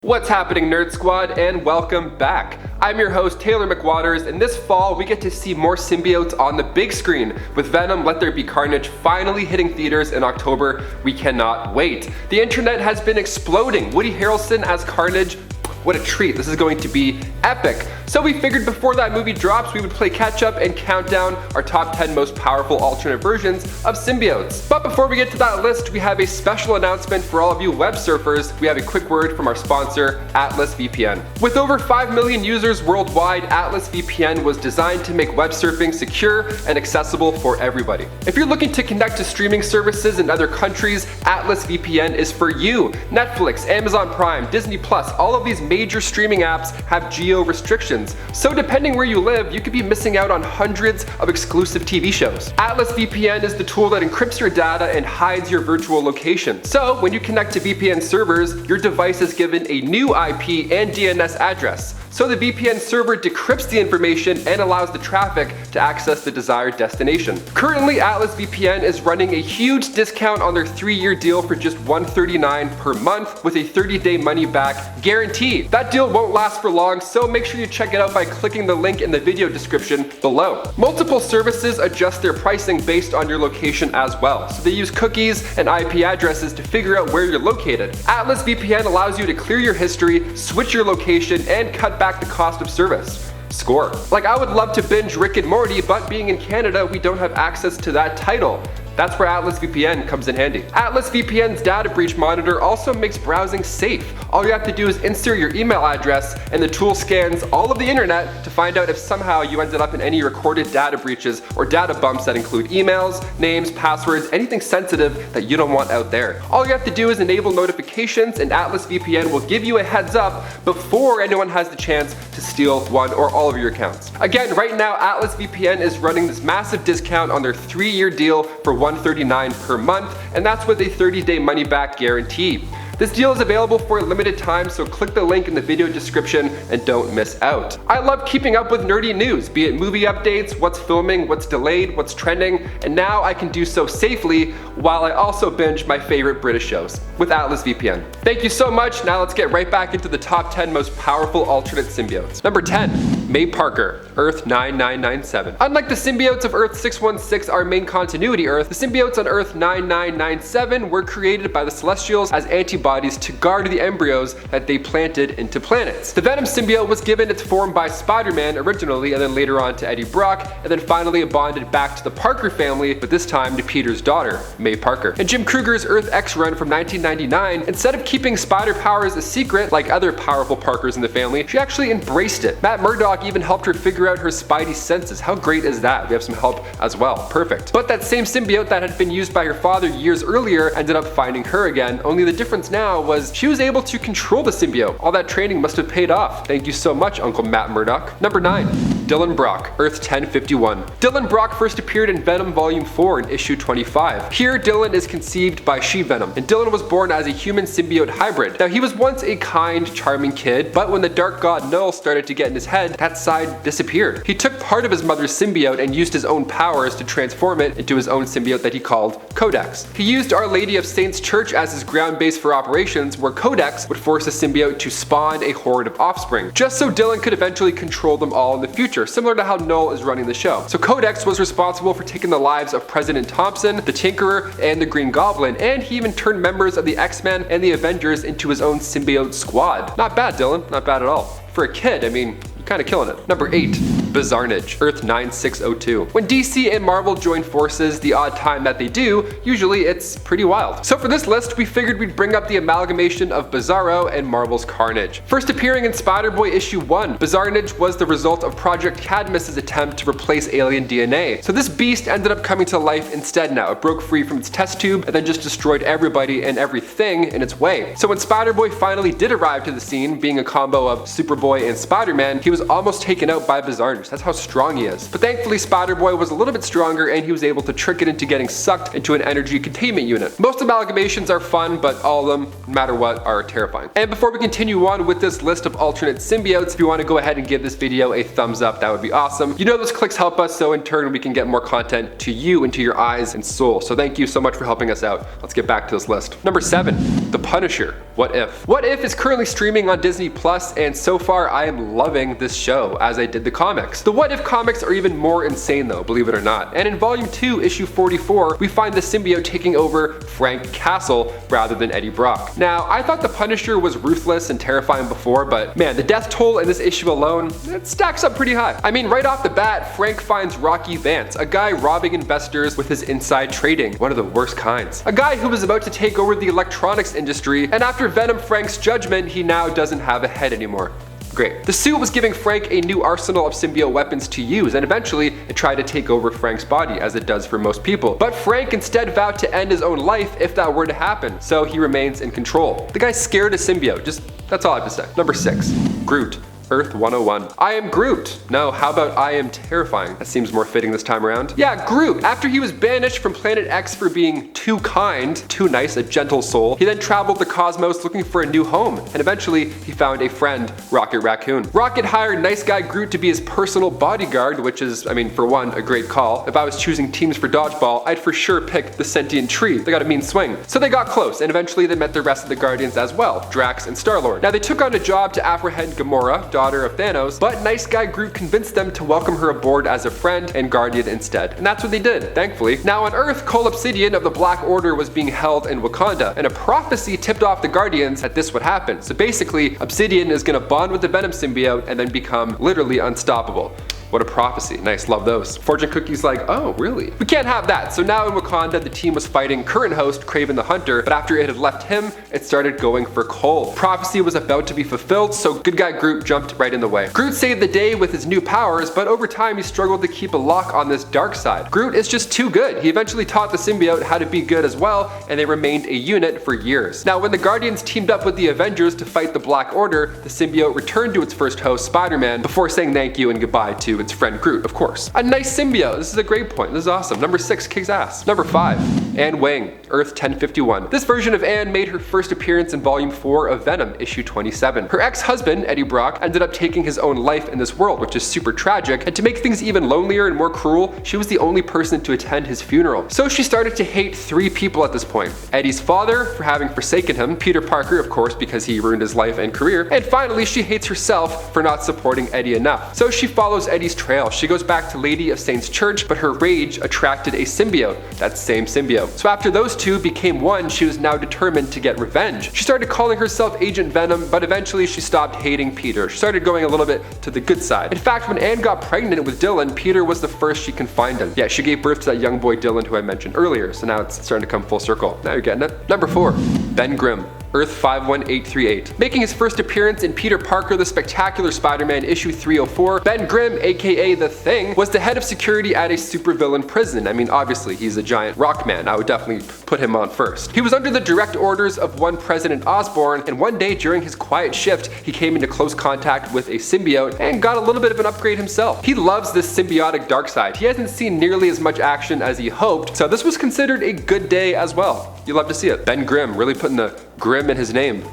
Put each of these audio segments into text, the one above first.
What's happening, Nerd Squad, and welcome back. I'm your host, Taylor McWaters, and this fall we get to see more symbiotes on the big screen. With Venom, Let There Be Carnage finally hitting theaters in October, we cannot wait. The internet has been exploding. Woody Harrelson as Carnage, what a treat. This is going to be epic. So we figured before that movie drops, we would play catch up and count down our top 10 most powerful alternate versions of symbiotes. But before we get to that list, we have a special announcement for all of you web surfers. We have a quick word from our sponsor, Atlas VPN. With over 5 million users worldwide, Atlas VPN was designed to make web surfing secure and accessible for everybody. If you're looking to connect to streaming services in other countries, Atlas VPN is for you. Netflix, Amazon Prime, Disney Plus, all of these major streaming apps have geo restrictions. So depending where you live, you could be missing out on hundreds of exclusive TV shows. Atlas VPN is the tool that encrypts your data and hides your virtual location. So when you connect to VPN servers, your device is given a new IP and DNS address. So the VPN server decrypts the information and allows the traffic to access the desired destination. Currently, Atlas VPN is running a huge discount on their 3-year deal for just $139 per month with a 30-day money-back guarantee. That deal won't last for long, so make sure you check it out by clicking the link in the video description below. Multiple services adjust their pricing based on your location as well, so they use cookies and IP addresses to figure out where you're located. Atlas VPN allows you to clear your history, switch your location, and cut back the cost of service. Score. Like, I would love to binge Rick and Morty, but being in Canada, we don't have access to that title. That's where Atlas VPN comes in handy. Atlas VPN's data breach monitor also makes browsing safe. All you have to do is insert your email address and the tool scans all of the internet to find out if somehow you ended up in any recorded data breaches or data bumps that include emails, names, passwords, anything sensitive that you don't want out there. All you have to do is enable notifications and Atlas VPN will give you a heads up before anyone has the chance to steal one or all of your accounts. Again, right now Atlas VPN is running this massive discount on their 3-year deal for $139 per month, and that's with a 30-day money-back guarantee. This deal is available for a limited time, so click the link in the video description and don't miss out. I love keeping up with nerdy news, be it movie updates, what's filming, what's delayed, what's trending, and now I can do so safely while I also binge my favorite British shows with Atlas VPN. Thank you so much. Now let's get right back into the top 10 most powerful alternate symbiotes. Number 10, May Parker, Earth 9997. Unlike the symbiotes of Earth 616, our main continuity Earth, the symbiotes on Earth 9997 were created by the Celestials as antibodies to guard the embryos that they planted into planets. The Venom symbiote was given its form by Spider-Man originally, and then later on to Eddie Brock, and then finally bonded back to the Parker family, but this time to Peter's daughter, May Parker. In Jim Krueger's Earth X run from 1999, instead of keeping spider powers a secret like other powerful Parkers in the family, she actually embraced it. Matt Murdock even helped her figure out her spidey senses. How great is that? We have some help as well. Perfect. But that same symbiote that had been used by her father years earlier ended up finding her again, only the difference now was she was able to control the symbiote. All that training must have paid off. Thank you so much, Uncle Matt Murdock. Number 9. Dylan Brock, Earth 1051. Dylan Brock first appeared in Venom Volume 4 in issue 25. Here, Dylan is conceived by She-Venom, and Dylan was born as a human symbiote hybrid. Now, he was once a kind, charming kid, but when the dark god Null started to get in his head, that side disappeared. He took part of his mother's symbiote and used his own powers to transform it into his own symbiote that he called Codex. He used Our Lady of Saints Church as his ground base for operations, where Codex would force a symbiote to spawn a horde of offspring, just so Dylan could eventually control them all in the future, similar to how Null is running the show. So Codex was responsible for taking the lives of President Thompson, the Tinkerer, and the Green Goblin, and he even turned members of the X-Men and the Avengers into his own symbiote squad. Not bad, Dylan. Not bad at all. For a kid, I mean, you're kind of killing it. Number 8. Bizarnage, Earth 9602. When DC and Marvel join forces, the odd time that they do, usually it's pretty wild. So for this list, we figured we'd bring up the amalgamation of Bizarro and Marvel's Carnage. First appearing in Spider-Boy issue 1, Bizarnage was the result of Project Cadmus's attempt to replace alien DNA. So this beast ended up coming to life instead now. It broke free from its test tube and then just destroyed everybody and everything in its way. So when Spider-Boy finally did arrive to the scene, being a combo of Superboy and Spider-Man, he was almost taken out by Bizarnage. orange. That's how strong he is. But thankfully, Spider-Boy was a little bit stronger and he was able to trick it into getting sucked into an energy containment unit. Most amalgamations are fun, but all of them, no matter what, are terrifying. And before we continue on with this list of alternate symbiotes, if you want to go ahead and give this video a thumbs up, that would be awesome. You know those clicks help us, so in turn we can get more content to you, into your eyes and soul. So thank you so much for helping us out. Let's get back to this list. Number 7, The Punisher. What If? What If is currently streaming on Disney Plus, and so far I am loving this show as I did the comics. The What If comics are even more insane though, believe it or not. And in Volume 2, Issue 44, we find the symbiote taking over Frank Castle rather than Eddie Brock. Now, I thought the Punisher was ruthless and terrifying before, but man, the death toll in this issue alone, it stacks up pretty high. I mean, right off the bat, Frank finds Rocky Vance, a guy robbing investors with his inside trading, one of the worst kinds. A guy who was about to take over the electronics industry, and after Venom Frank's judgment, he now doesn't have a head anymore. Great. The suit was giving Frank a new arsenal of symbiote weapons to use, and eventually it tried to take over Frank's body, as it does for most people. But Frank instead vowed to end his own life if that were to happen, so he remains in control. The guy's scared of symbiote, that's all I have to say. Number 6, Groot. Earth 101. I am Groot. No, how about I am terrifying? That seems more fitting this time around. Yeah, Groot. After he was banished from Planet X for being too kind, too nice, a gentle soul, he then traveled the cosmos looking for a new home, and eventually he found a friend, Rocket Raccoon. Rocket hired nice guy Groot to be his personal bodyguard, which is, I mean, for one, a great call. If I was choosing teams for dodgeball, I'd for sure pick the sentient tree. They got a mean swing. So they got close, and eventually they met the rest of the Guardians as well, Drax and Star-Lord. Now they took on a job to apprehend Gamora, daughter of Thanos, but nice guy Groot convinced them to welcome her aboard as a friend and guardian instead. And that's what they did, thankfully. Now on Earth, Cole Obsidian of the Black Order was being held in Wakanda, and a prophecy tipped off the Guardians that this would happen. So basically, Obsidian is gonna bond with the Venom symbiote and then become literally unstoppable. What a prophecy. Nice, love those. Fortune Cookie's like, oh, really? We can't have that. So now in Wakanda, the team was fighting current host Kraven the Hunter, but after it had left him, it started going for Cole. Prophecy was about to be fulfilled, so good guy Groot jumped right in the way. Groot saved the day with his new powers, but over time he struggled to keep a lock on this dark side. Groot is just too good. He eventually taught the symbiote how to be good as well, and they remained a unit for years. Now when the Guardians teamed up with the Avengers to fight the Black Order, the symbiote returned to its first host, Spider-Man, before saying thank you and goodbye to its friend Groot, of course. A nice symbiote. This is a great point. This is awesome. Number 6, kicks ass. Number 5, Anne Weying, Earth 1051. This version of Anne made her first appearance in Volume 4 of Venom, issue 27. Her ex-husband, Eddie Brock, ended up taking his own life in this world, which is super tragic, and to make things even lonelier and more cruel, she was the only person to attend his funeral. So she started to hate 3 people at this point. Eddie's father, for having forsaken him, Peter Parker, of course, because he ruined his life and career, and finally she hates herself for not supporting Eddie enough. So she follows Eddie's trail. She goes back to Lady of Saints Church, but her rage attracted a symbiote, that same symbiote. So after those two became one, she was now determined to get revenge. She started calling herself Agent Venom, but eventually she stopped hating Peter. She started going a little bit to the good side. In fact, when Anne got pregnant with Dylan, Peter was the first she confided in. Yeah, she gave birth to that young boy Dylan who I mentioned earlier, so now it's starting to come full circle. Now you're getting it. Number 4, Ben Grimm, Earth 51838. Making his first appearance in Peter Parker the Spectacular Spider-Man issue 304, Ben Grimm, aka The Thing, was the head of security at a supervillain prison. I mean, obviously, he's a giant rock man. I would definitely put him on first. He was under the direct orders of one President Osborn, and one day during his quiet shift, he came into close contact with a symbiote and got a little bit of an upgrade himself. He loves this symbiotic dark side. He hasn't seen nearly as much action as he hoped, so this was considered a good day as well. You love to see it. Ben Grimm really putting the Grimm in his name.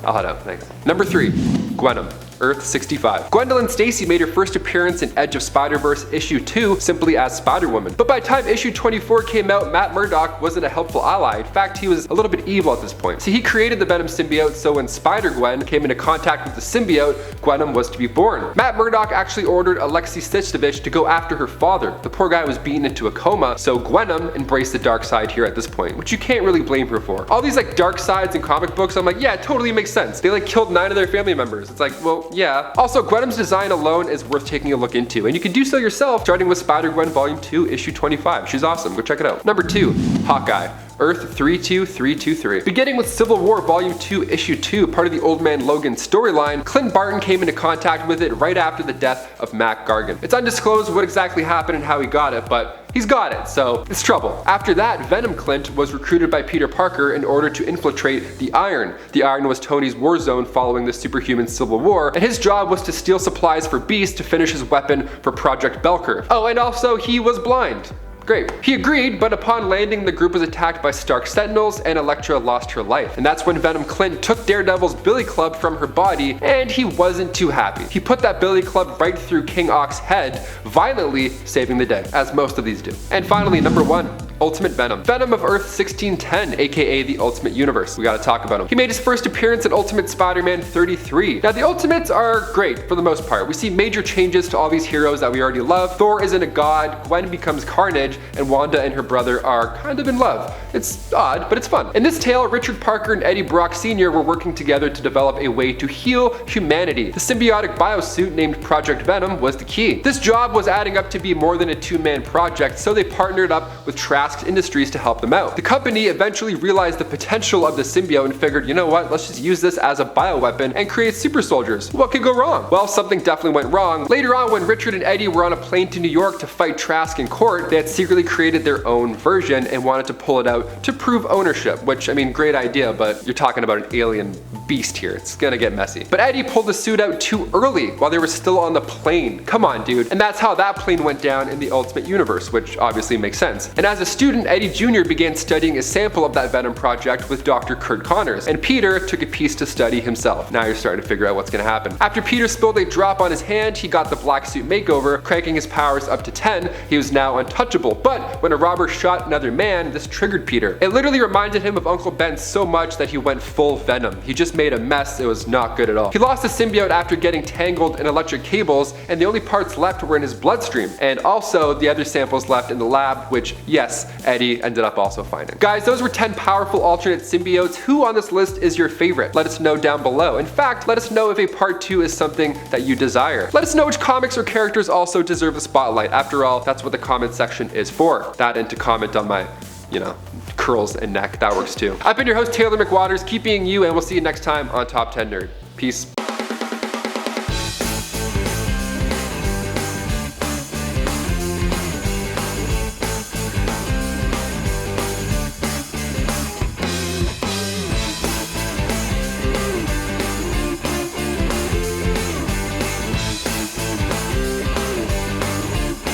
I'll head out, thanks. Number 3, Gwenom, Earth 65. Gwendolyn Stacy made her first appearance in Edge of Spider-Verse issue 2 simply as Spider-Woman. But by the time issue 24 came out, Matt Murdock wasn't a helpful ally. In fact, he was a little bit evil at this point. See, he created the Venom symbiote, so when Spider-Gwen came into contact with the symbiote, Gwenom was to be born. Matt Murdock actually ordered Alexei Sitchevich to go after her father. The poor guy was beaten into a coma, so Gwenom embraced the dark side here at this point, which you can't really blame her for. All these like dark sides in comic books, I'm like, yeah, it totally makes sense. They like killed 9 of their family members. It's like, well, yeah. Also, Gwenom's design alone is worth taking a look into, and you can do so yourself starting with Spider-Gwen Volume 2, Issue 25. She's awesome, go check it out. Number 2, Hawkeye, Earth 32323. Beginning with Civil War Volume 2, Issue 2, part of the Old Man Logan storyline, Clint Barton came into contact with it right after the death of Mac Gargan. It's undisclosed what exactly happened and how he got it, but he's got it, so it's trouble. After that, Venom Clint was recruited by Peter Parker in order to infiltrate the Iron. The Iron was Tony's war zone following the superhuman Civil War, and his job was to steal supplies for Beast to finish his weapon for Project Belker. Oh, and also he was blind. Great. He agreed, but upon landing, the group was attacked by Stark Sentinels and Elektra lost her life. And that's when Venom Clint took Daredevil's Billy Club from her body, and he wasn't too happy. He put that Billy Club right through King Ock's head, violently saving the day, as most of these do. And finally, number 1. Ultimate Venom. Venom of Earth 1610, aka the Ultimate Universe. We gotta talk about him. He made his first appearance in Ultimate Spider-Man 33. Now the Ultimates are great for the most part. We see major changes to all these heroes that we already love. Thor isn't a god, Gwen becomes Carnage, and Wanda and her brother are kind of in love. It's odd, but it's fun. In this tale, Richard Parker and Eddie Brock Sr. were working together to develop a way to heal humanity. The symbiotic biosuit named Project Venom was the key. This job was adding up to be more than a two-man project, so they partnered up with Trask Industries to help them out. The company eventually realized the potential of the symbiote and figured, you know what, let's just use this as a bioweapon and create super soldiers. What could go wrong? Well, something definitely went wrong. Later on, when Richard and Eddie were on a plane to New York to fight Trask in court, they had secretly created their own version and wanted to pull it out to prove ownership, which, I mean, great idea, but you're talking about an alien beast here. It's gonna get messy. But Eddie pulled the suit out too early while they were still on the plane. Come on, dude. And that's how that plane went down in the Ultimate Universe, which obviously makes sense. And as a student, Eddie Jr. began studying a sample of that Venom project with Dr. Kurt Connors, and Peter took a piece to study himself. Now you're starting to figure out what's gonna happen. After Peter spilled a drop on his hand, he got the black suit makeover, cranking his powers up to 10. He was now untouchable. But when a robber shot another man, this triggered Peter. It literally reminded him of Uncle Ben so much that he went full Venom. He just made a mess. It was not good at all. He lost the symbiote after getting tangled in electric cables, and the only parts left were in his bloodstream, and also the other samples left in the lab, which, yes, Eddie ended up also finding. Guys, those were 10 powerful alternate symbiotes. Who on this list is your favorite? Let us know down below. In fact, let us know if a part 2 is something that you desire. Let us know which comics or characters also deserve the spotlight. After all, that's what the comment section is for. That and to comment on my, curls and neck. That works too. I've been your host, Taylor McWaters. Keep being you, and we'll see you next time on Top 10 Nerd. Peace.